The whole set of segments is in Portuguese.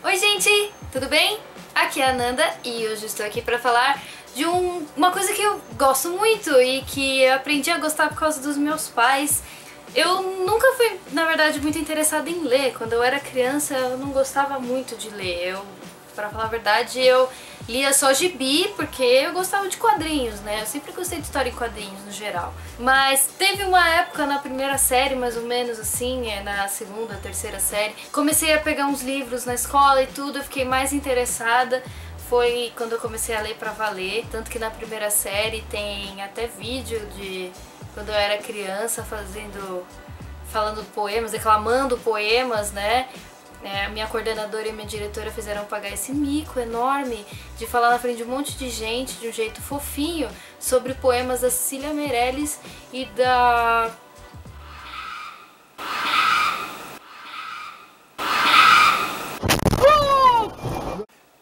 Oi gente, tudo bem? Aqui é a Nanda e hoje estou aqui para falar de uma coisa que eu gosto muito e que eu aprendi a gostar por causa dos meus pais. Eu nunca fui, na verdade, muito interessada em ler. Quando eu era criança eu não gostava muito de ler. Pra falar a verdade, eu lia só gibi porque eu gostava de quadrinhos, né? Eu sempre gostei de história em quadrinhos no geral. Mas teve uma época na primeira série, mais ou menos assim, na segunda, terceira série, comecei a pegar uns livros na escola e tudo, eu fiquei mais interessada. Foi quando eu comecei a ler pra valer, tanto que na primeira série tem até vídeo de quando eu era criança falando poemas, declamando poemas, né? A minha coordenadora e minha diretora fizeram pagar esse mico enorme de falar na frente de um monte de gente, de um jeito fofinho, sobre poemas da Cecília Meirelles e da...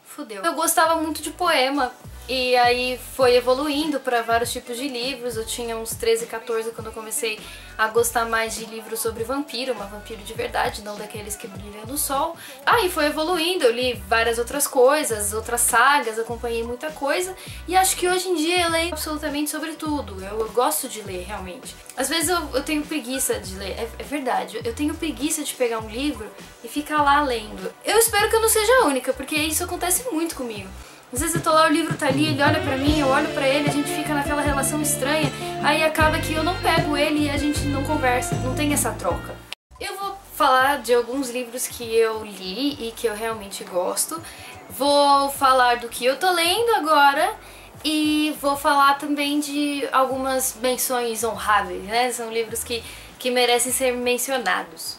Fudeu. Eu gostava muito de poema. E aí foi evoluindo para vários tipos de livros. Eu tinha uns 13, 14 quando eu comecei a gostar mais de livros sobre vampiro, uma vampiro de verdade, não daqueles que brilham no sol. Aí foi evoluindo, eu li várias outras coisas, outras sagas, acompanhei muita coisa e acho que hoje em dia eu leio absolutamente sobre tudo. Eu gosto de ler, realmente. Às vezes eu tenho preguiça de ler, é verdade, eu tenho preguiça de pegar um livro e ficar lá lendo. Eu espero que eu não seja a única, porque isso acontece muito comigo. Às vezes eu tô lá, o livro tá ali, ele olha pra mim, eu olho pra ele, a gente fica naquela relação estranha, aí acaba que eu não pego ele e a gente não conversa, não tem essa troca. Eu vou falar de alguns livros que eu li e que eu realmente gosto, vou falar do que eu tô lendo agora e vou falar também de algumas menções honráveis, né? São livros que merecem ser mencionados.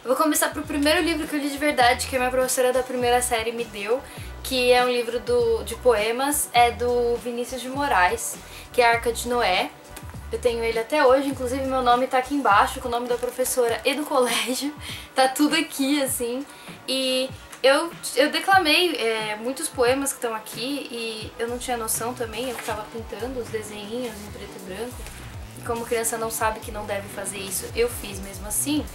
Eu vou começar pro primeiro livro que eu li de verdade, que a minha professora da primeira série me deu, que é um livro de poemas, é do Vinícius de Moraes, que é a Arca de Noé. Eu tenho ele até hoje, inclusive meu nome tá aqui embaixo, com o nome da professora e do colégio, tá tudo aqui, assim. E eu declamei muitos poemas que estão aqui e eu não tinha noção também, eu ficava pintando os desenhinhos em preto e branco. E como criança não sabe que não deve fazer isso, eu fiz mesmo assim.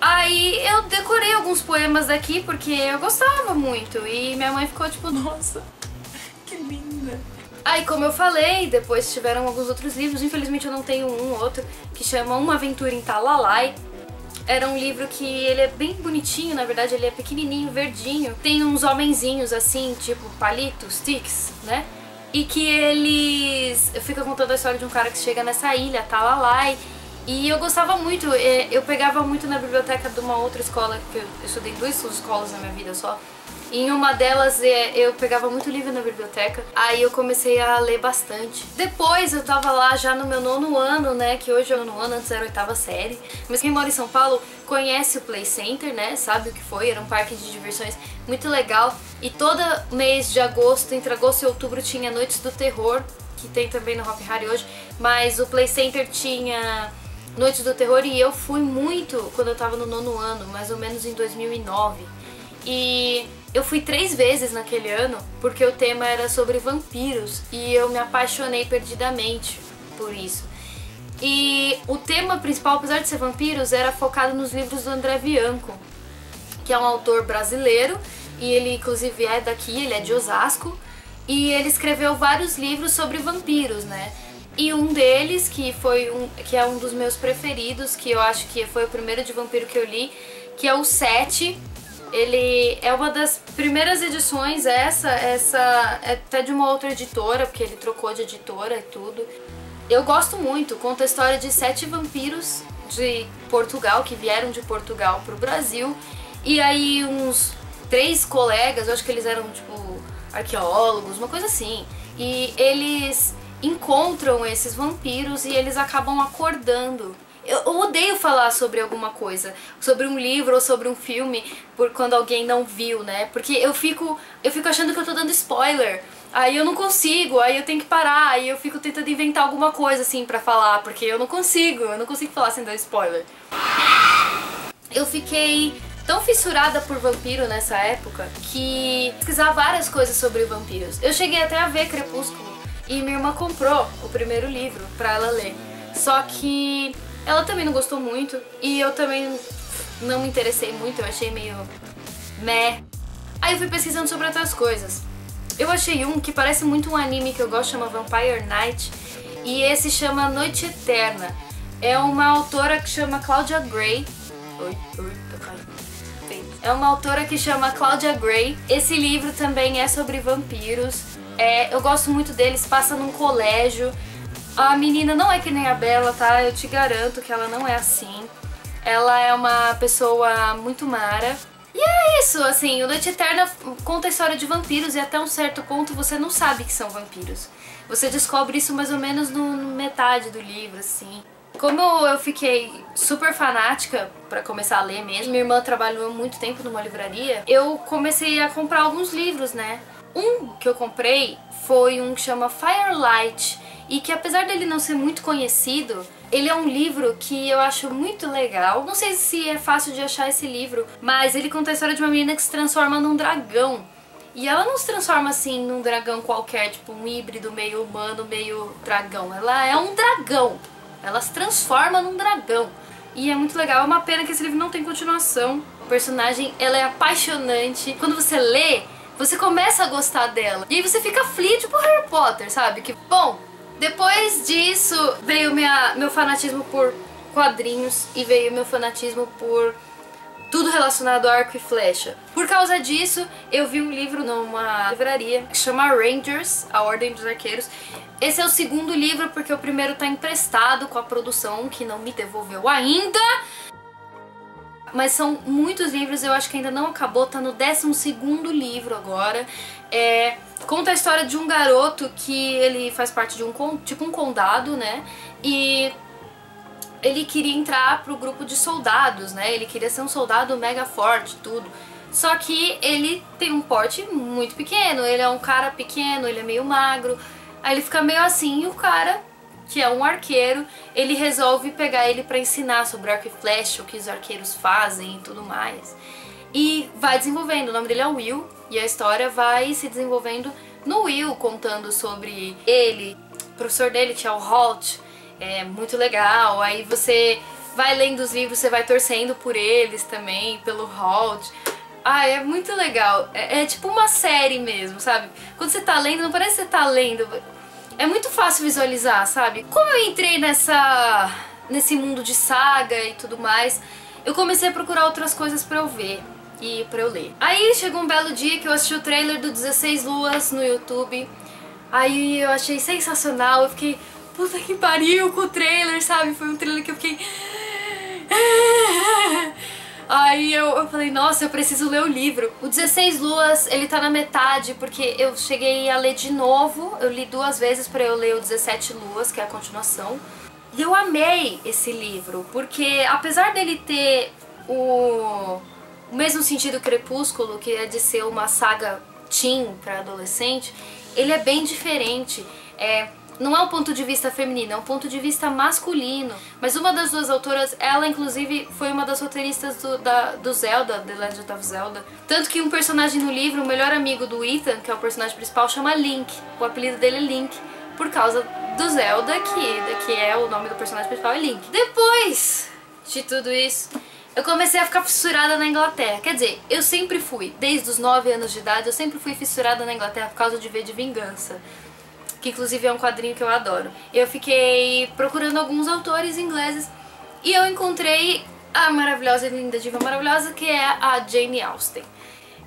Aí eu decorei alguns poemas daqui porque eu gostava muito e minha mãe ficou tipo, nossa, que linda. Aí como eu falei, depois tiveram alguns outros livros, infelizmente eu não tenho outro, que chama Uma Aventura em Talalai. Era um livro que ele é bem bonitinho, na verdade ele é pequenininho, verdinho. Tem uns homenzinhos assim, tipo palitos, sticks, né? E que eles... Fica contando a história de um cara que chega nessa ilha, Talalai. E eu gostava muito, eu pegava muito na biblioteca de uma outra escola, que eu estudei em duas escolas na minha vida só. E em uma delas eu pegava muito livro na biblioteca, aí eu comecei a ler bastante. Depois eu tava lá já no meu 9º ano, né, que hoje é o 9º ano, antes era a 8ª série. Mas quem mora em São Paulo conhece o Play Center, né, sabe o que foi, era um parque de diversões muito legal. E todo mês de agosto, entre agosto e outubro, tinha Noites do Terror, que tem também no Hop Hari hoje. Mas o Play Center tinha Noites do Terror e eu fui muito quando eu tava no 9º ano, mais ou menos em 2009. E eu fui 3 vezes naquele ano porque o tema era sobre vampiros e eu me apaixonei perdidamente por isso. E o tema principal, apesar de ser vampiros, era focado nos livros do André Bianco, que é um autor brasileiro e ele inclusive é daqui, ele é de Osasco e ele escreveu vários livros sobre vampiros, né? E um deles, que é um dos meus preferidos, que eu acho que foi o primeiro de vampiro que eu li, que é o 7. Ele é uma das primeiras edições, essa é até de uma outra editora, porque ele trocou de editora e tudo. Eu gosto muito, conta a história de 7 vampiros de Portugal, que vieram de Portugal pro Brasil. E aí uns 3 colegas, eu acho que eles eram tipo arqueólogos, uma coisa assim. E eles encontram esses vampiros e eles acabam acordando. Eu odeio falar sobre alguma coisa, sobre um livro ou sobre um filme, quando alguém não viu, né? Porque eu fico achando que eu tô dando spoiler. Aí eu não consigo, aí eu tenho que parar, aí eu fico tentando inventar alguma coisa assim pra falar, porque eu não consigo falar sem dar spoiler. Eu fiquei tão fissurada por vampiro nessa época que pesquisar várias coisas sobre vampiros. Eu cheguei até a ver Crepúsculo. e minha irmã comprou o primeiro livro pra ela ler. Só que ela também não gostou muito e eu também não me interessei muito, eu achei meio meh. Aí eu fui pesquisando sobre outras coisas. Eu achei um que parece muito um anime que eu gosto, chama Vampire Night, e esse chama Noite Eterna. É uma autora que chama Claudia Gray. Tá caindo. É uma autora que chama Claudia Gray. Esse livro também é sobre vampiros. Eu gosto muito deles, passa num colégio. A menina não é que nem a Bella, tá? Eu te garanto que ela não é assim. Ela é uma pessoa muito mara. E é isso, assim, o Noite Eterna conta a história de vampiros e até um certo ponto você não sabe que são vampiros. Você descobre isso mais ou menos no metade do livro, assim. Como eu fiquei super fanática pra começar a ler mesmo, minha irmã trabalhou muito tempo numa livraria, eu comecei a comprar alguns livros, né? Um que eu comprei foi um que chama Firelight, e que apesar dele não ser muito conhecido, ele é um livro que eu acho muito legal. Não sei se é fácil de achar esse livro, mas ele conta a história de uma menina que se transforma num dragão. E ela não se transforma assim num dragão qualquer, tipo um híbrido meio humano, meio dragão. Ela é um dragão. Ela se transforma num dragão. E é muito legal. É uma pena que esse livro não tem continuação. O personagem, ela é apaixonante. Quando você lê, você começa a gostar dela. E aí você fica aflito, tipo Harry Potter, sabe? Que, bom, depois disso veio meu fanatismo por quadrinhos e veio meu fanatismo por tudo relacionado a arco e flecha. Por causa disso, eu vi um livro numa livraria que chama Rangers, a Ordem dos Arqueiros. Esse é o segundo livro porque o primeiro tá emprestado com a produção, que não me devolveu ainda. Mas são muitos livros, eu acho que ainda não acabou, tá no 12º livro agora. Conta a história de um garoto que ele faz parte de um condado, né? E ele queria entrar pro grupo de soldados, né? Ele queria ser um soldado mega forte, tudo. Só que ele tem um porte muito pequeno, ele é um cara pequeno, ele é meio magro. Aí ele fica meio assim e o cara, que é um arqueiro, ele resolve pegar ele pra ensinar sobre arco e flecha, o que os arqueiros fazem e tudo mais. E vai desenvolvendo, o nome dele é Will, e a história vai se desenvolvendo no Will, contando sobre ele, o professor dele, que é o Holt. É muito legal, aí você vai lendo os livros, você vai torcendo por eles também, pelo Holt. É muito legal, é tipo uma série mesmo, sabe? Quando você tá lendo, não parece que você tá lendo, é muito fácil visualizar, sabe? Como eu entrei nesse mundo de saga e tudo mais, eu comecei a procurar outras coisas pra eu ver e pra eu ler. Aí chegou um belo dia que eu assisti o trailer do 16 Luas no YouTube, aí eu achei sensacional, eu fiquei, puta que pariu com o trailer, sabe? Foi um trailer que eu fiquei... Aí eu falei, nossa, eu preciso ler o livro. O 16 Luas, ele tá na metade, porque eu cheguei a ler de novo. Eu li 2 vezes pra eu ler o 17 Luas, que é a continuação. E eu amei esse livro, porque apesar dele ter o mesmo sentido Crepúsculo, que é de ser uma saga teen pra adolescente, ele é bem diferente. Não é um ponto de vista feminino, é um ponto de vista masculino. Mas uma das 2 autoras, ela inclusive foi uma das roteiristas do Zelda, The Legend of Zelda. Tanto que um personagem no livro, o melhor amigo do Ethan, que é o personagem principal, chama Link. O apelido dele é Link, por causa do Zelda, que é o nome do personagem principal, é Link. Depois de tudo isso, eu comecei a ficar fissurada na Inglaterra. Quer dizer, eu sempre fui, desde os 9 anos de idade, eu sempre fui fissurada na Inglaterra por causa de V de Vingança, que inclusive é um quadrinho que eu adoro. Eu fiquei procurando alguns autores ingleses e eu encontrei a maravilhosa e linda diva maravilhosa, que é a Jane Austen.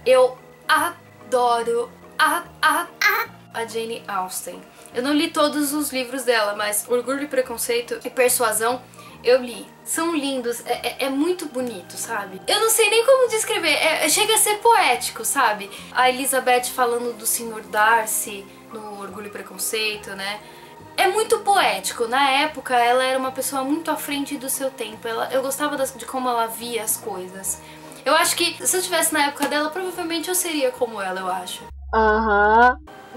Eu adoro a Jane Austen. Eu não li todos os livros dela, mas Orgulho e Preconceito e Persuasão eu li. São lindos, é muito bonito, sabe? Eu não sei nem como descrever, chega a ser poético, sabe? A Elizabeth falando do Sr. Darcy no Orgulho e Preconceito, né? É muito poético. Na época, ela era uma pessoa muito à frente do seu tempo. Eu gostava de como ela via as coisas. Eu acho que se eu estivesse na época dela, provavelmente eu seria como ela, eu acho.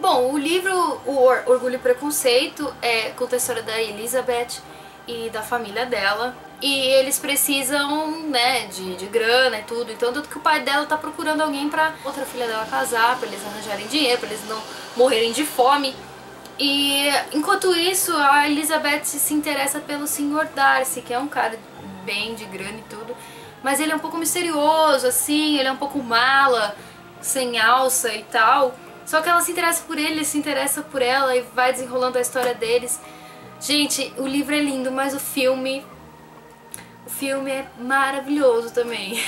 Bom, o livro O Orgulho e Preconceito conta a história da Elizabeth e da família dela. E eles precisam, né, de grana e tudo. Então, tanto que o pai dela tá procurando alguém pra outra filha dela casar, pra eles arranjarem dinheiro, pra eles não morrerem de fome. E enquanto isso, a Elizabeth se interessa pelo Sr. Darcy, que é um cara bem de grana e tudo, mas ele é um pouco misterioso, assim, ele é um pouco mala, sem alça e tal. Só que ela se interessa por ele se interessa por ela e vai desenrolando a história deles. Gente, o livro é lindo, mas o filme é maravilhoso também.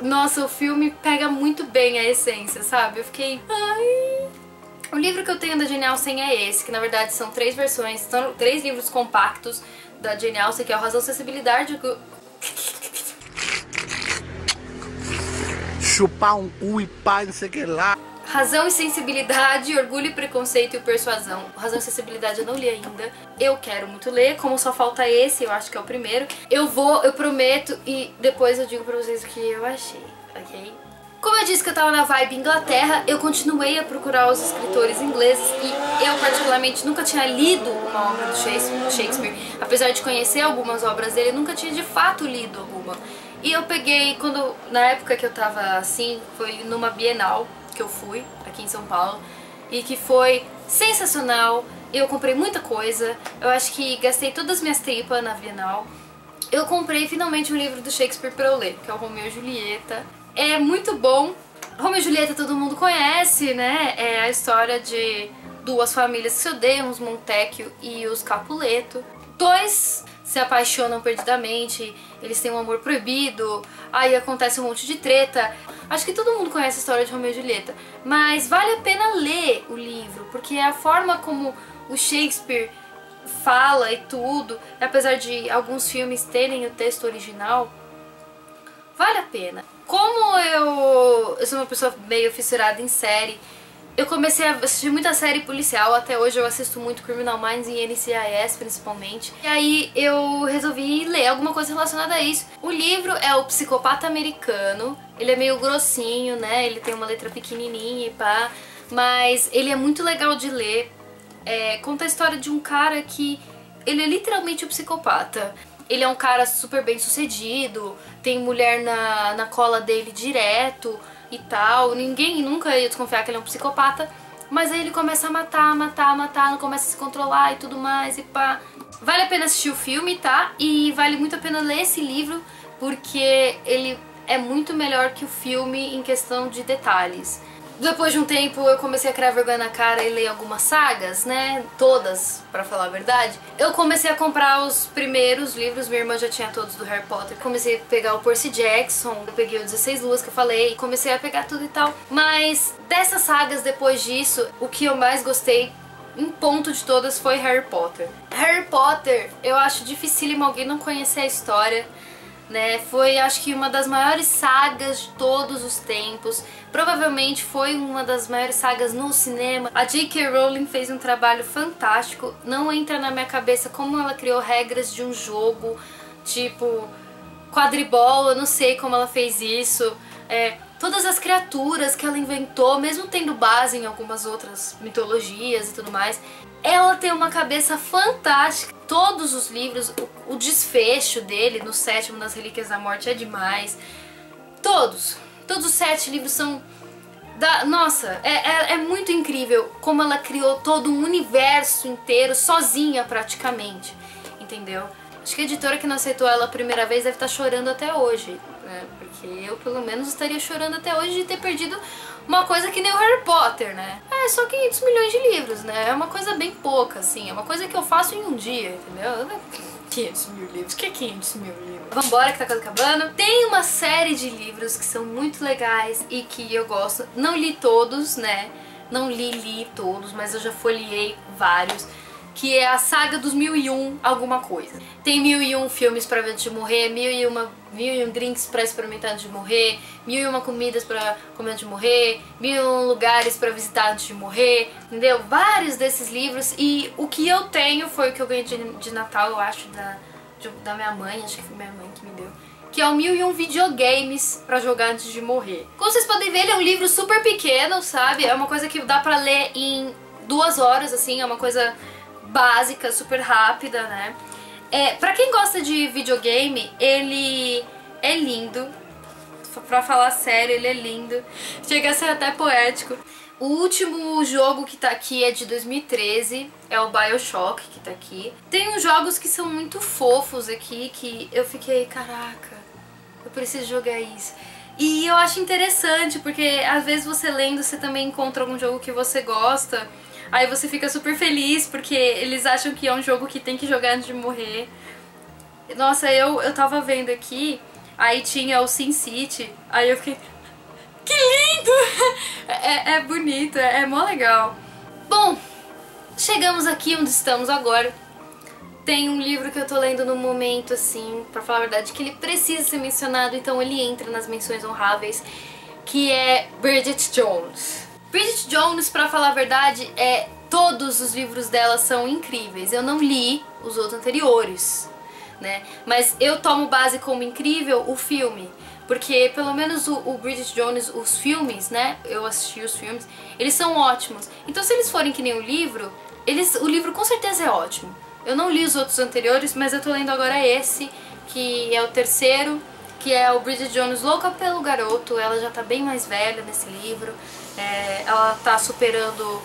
Nossa, o filme pega muito bem a essência, sabe? Eu fiquei... ai... O livro que eu tenho da Jane Austen é esse, que na verdade são 3 versões, são 3 livros compactos da Jane Austen, que é o Razão, Sensibilidade... Chupar um cu e pá, não sei o que lá. Razão e Sensibilidade, Orgulho e Preconceito e Persuasão. Razão e Sensibilidade eu não li ainda. Eu quero muito ler, como só falta esse, eu acho que é o primeiro. Eu prometo, e depois eu digo pra vocês o que eu achei, ok? Como eu disse que eu tava na vibe Inglaterra, eu continuei a procurar os escritores ingleses e eu particularmente nunca tinha lido uma obra do Shakespeare. Apesar de conhecer algumas obras dele, eu nunca tinha de fato lido alguma. E eu peguei, na época que eu tava assim, foi numa Bienal que eu fui, aqui em São Paulo, e que foi sensacional. Eu comprei muita coisa, eu acho que gastei todas as minhas tripas na Bienal. Eu comprei finalmente um livro do Shakespeare pra eu ler, que é o Romeu e Julieta. É muito bom. Romeu e Julieta todo mundo conhece, né? É a história de 2 famílias que se odeiam, os Montecchio e os Capuleto. 2 se apaixonam perdidamente, eles têm um amor proibido, aí acontece um monte de treta. Acho que todo mundo conhece a história de Romeu e Julieta, mas vale a pena ler o livro, porque a forma como o Shakespeare fala e tudo, apesar de alguns filmes terem o texto original, vale a pena. Como eu sou uma pessoa meio fissurada em série, eu comecei a assistir muita série policial, até hoje eu assisto muito Criminal Minds e NCIS principalmente. E aí eu resolvi ler alguma coisa relacionada a isso. O livro é O Psicopata Americano, ele é meio grossinho, né, ele tem uma letra pequenininha e pá, mas ele é muito legal de ler. Conta a história de um cara que ele é literalmente um psicopata. Ele é um cara super bem sucedido, tem mulher na cola dele direto e tal. Ninguém nunca ia desconfiar que ele é um psicopata, mas aí ele começa a matar, não começa a se controlar e tudo mais e pá. Vale a pena assistir o filme, tá? E vale muito a pena ler esse livro, porque ele é muito melhor que o filme em questão de detalhes. Depois de um tempo eu comecei a criar vergonha na cara e ler algumas sagas, né? Todas, pra falar a verdade. Eu comecei a comprar os primeiros livros, minha irmã já tinha todos do Harry Potter. Comecei a pegar o Percy Jackson, eu peguei o 16 Luas que eu falei, comecei a pegar tudo e tal. Mas dessas sagas depois disso, o que eu mais gostei em ponto de todas foi Harry Potter. Harry Potter, eu acho dificílimo alguém não conhecer a história, né? Foi, acho que, uma das maiores sagas de todos os tempos. Provavelmente foi uma das maiores sagas no cinema. A J.K. Rowling fez um trabalho fantástico. Não entra na minha cabeça como ela criou regras de um jogo, tipo quadribol, eu não sei como ela fez isso. Todas as criaturas que ela inventou, mesmo tendo base em algumas outras mitologias e tudo mais, ela tem uma cabeça fantástica. Todos os livros, o desfecho dele no 7º das Relíquias da Morte é demais. Todos os 7 livros são... Nossa, é muito incrível como ela criou todo um universo inteiro sozinha praticamente, entendeu? Acho que a editora que não aceitou ela a primeira vez deve estar chorando até hoje, né? Porque eu pelo menos estaria chorando até hoje de ter perdido uma coisa que nem o Harry Potter, né? É só 500 milhões de livros, né? É uma coisa bem pouca, assim. É uma coisa que eu faço em um dia, entendeu? 500 mil livros. O que é 500 mil livros? Vambora que tá quase acabando. Tem uma série de livros que são muito legais e que eu gosto. Não li todos, né? Não li todos, mas eu já folheei vários. Que é a saga dos 1001 alguma coisa. Tem 1001 filmes pra ver antes de morrer, 1001 drinks pra experimentar antes de morrer, 1001 comidas pra comer antes de morrer, 1001 lugares pra visitar antes de morrer, entendeu? Vários desses livros, e o que eu tenho foi o que eu ganhei de Natal, eu acho, da minha mãe, acho que foi minha mãe que me deu, que é o 1001 videogames pra jogar antes de morrer. Como vocês podem ver, ele é um livro super pequeno, sabe? É uma coisa que dá pra ler em 2 horas, assim, é uma coisa básica, super rápida, né? Pra quem gosta de videogame, ele é lindo. Pra falar sério, ele é lindo. Chega a ser até poético. O último jogo que tá aqui é de 2013, é o BioShock que tá aqui. Tem uns jogos que são muito fofos aqui, que eu fiquei, caraca, eu preciso jogar isso. E eu acho interessante, porque às vezes você lendo, você também encontra algum jogo que você gosta, aí você fica super feliz, porque eles acham que é um jogo que tem que jogar antes de morrer. Nossa, eu tava vendo aqui, aí tinha o SimCity, aí eu fiquei... Que lindo! É bonito, é mó legal. Bom, chegamos aqui onde estamos agora. Tem um livro que eu tô lendo no momento, assim, pra falar a verdade, que ele precisa ser mencionado, então ele entra nas menções honráveis, que é Bridget Jones. Bridget Jones, pra falar a verdade, todos os livros dela são incríveis. Eu não li os outros anteriores, né? Mas eu tomo base como incrível o filme. Porque pelo menos o Bridget Jones, os filmes, né, eu assisti os filmes, eles são ótimos. Então se eles forem que nem o livro com certeza é ótimo. Eu não li os outros anteriores, mas eu tô lendo agora esse, que é o terceiro, que é o Bridget Jones louca pelo garoto. Ela já tá bem mais velha nesse livro, ela tá superando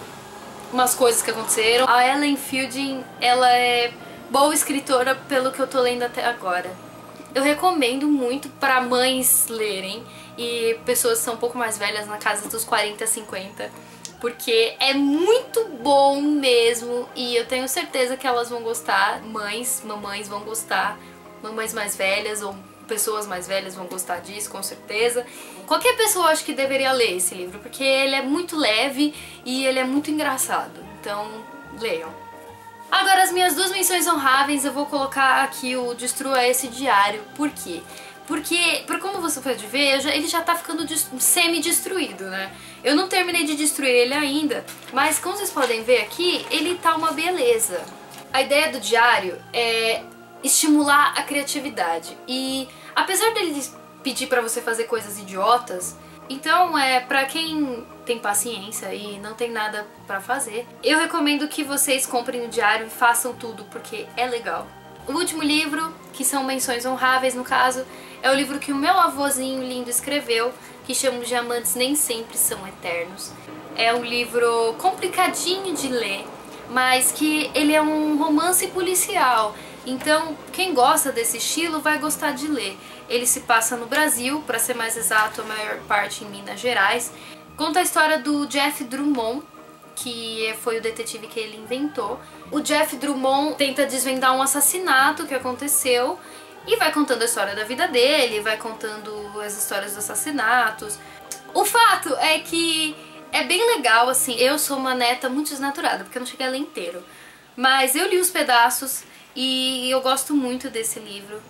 umas coisas que aconteceram. A Ellen Fielding, ela é boa escritora pelo que eu tô lendo até agora. Eu recomendo muito para mães lerem e pessoas que são um pouco mais velhas, na casa dos 40, 50, porque é muito bom mesmo e eu tenho certeza que elas vão gostar, mamães vão gostar, mamães mais velhas ou pessoas mais velhas vão gostar disso, com certeza. Qualquer pessoa acho que deveria ler esse livro, porque ele é muito leve e ele é muito engraçado, então leiam. Agora as minhas duas menções honráveis, eu vou colocar aqui o Destrua Esse Diário. Por quê? Porque, como você pode ver, ele já tá ficando semi-destruído, né? Eu não terminei de destruir ele ainda, mas como vocês podem ver aqui, ele tá uma beleza. A ideia do diário é estimular a criatividade. E apesar dele pedir pra você fazer coisas idiotas, então, pra quem tem paciência e não tem nada pra fazer, eu recomendo que vocês comprem o diário e façam tudo, porque é legal. O último livro, que são menções honráveis no caso, é o livro que o meu avôzinho lindo escreveu, que chama Os Diamantes Nem Sempre São Eternos. É um livro complicadinho de ler, mas que ele é um romance policial. Então, quem gosta desse estilo vai gostar de ler. Ele se passa no Brasil, para ser mais exato, a maior parte em Minas Gerais. Conta a história do Jeff Drummond, que foi o detetive que ele inventou. O Jeff Drummond tenta desvendar um assassinato que aconteceu e vai contando a história da vida dele, vai contando as histórias dos assassinatos. O fato é que é bem legal, assim, eu sou uma neta muito desnaturada, porque eu não cheguei a ler inteiro. Mas eu li os pedaços e eu gosto muito desse livro,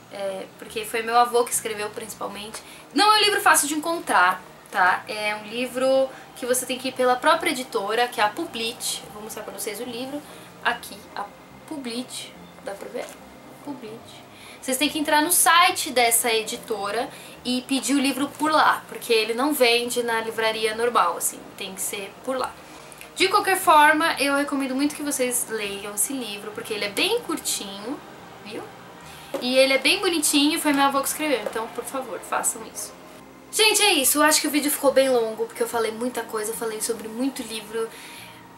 porque foi meu avô que escreveu principalmente. Não é um livro fácil de encontrar, tá? É um livro que você tem que ir pela própria editora, que é a Publish. Eu vou mostrar pra vocês o livro. Aqui, a Publish, dá pra ver? Publish. Vocês têm que entrar no site dessa editora e pedir o livro por lá, porque ele não vende na livraria normal, assim, tem que ser por lá. De qualquer forma, eu recomendo muito que vocês leiam esse livro, porque ele é bem curtinho, viu? E ele é bem bonitinho, foi meu avô que escreveu, então, por favor, façam isso. Gente, é isso, eu acho que o vídeo ficou bem longo, porque eu falei muita coisa, eu falei sobre muito livro.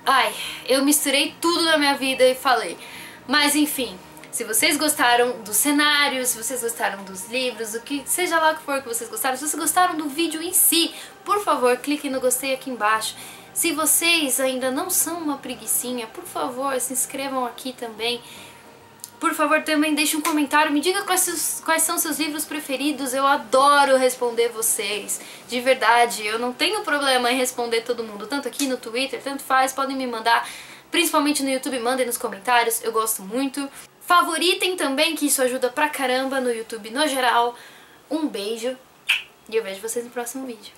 Ai, eu misturei tudo na minha vida e falei. Mas, enfim, se vocês gostaram do cenário, se vocês gostaram dos livros, o que seja lá o que for que vocês gostaram, se vocês gostaram do vídeo em si, por favor, cliquem no gostei aqui embaixo. Se vocês ainda não são uma preguicinha, por favor, se inscrevam aqui também. Por favor, também deixe um comentário, me diga quais são seus livros preferidos, eu adoro responder vocês. De verdade, eu não tenho problema em responder todo mundo, tanto aqui no Twitter, tanto faz, podem me mandar, principalmente no YouTube, mandem nos comentários, eu gosto muito. Favoritem também, que isso ajuda pra caramba no YouTube no geral. Um beijo e eu vejo vocês no próximo vídeo.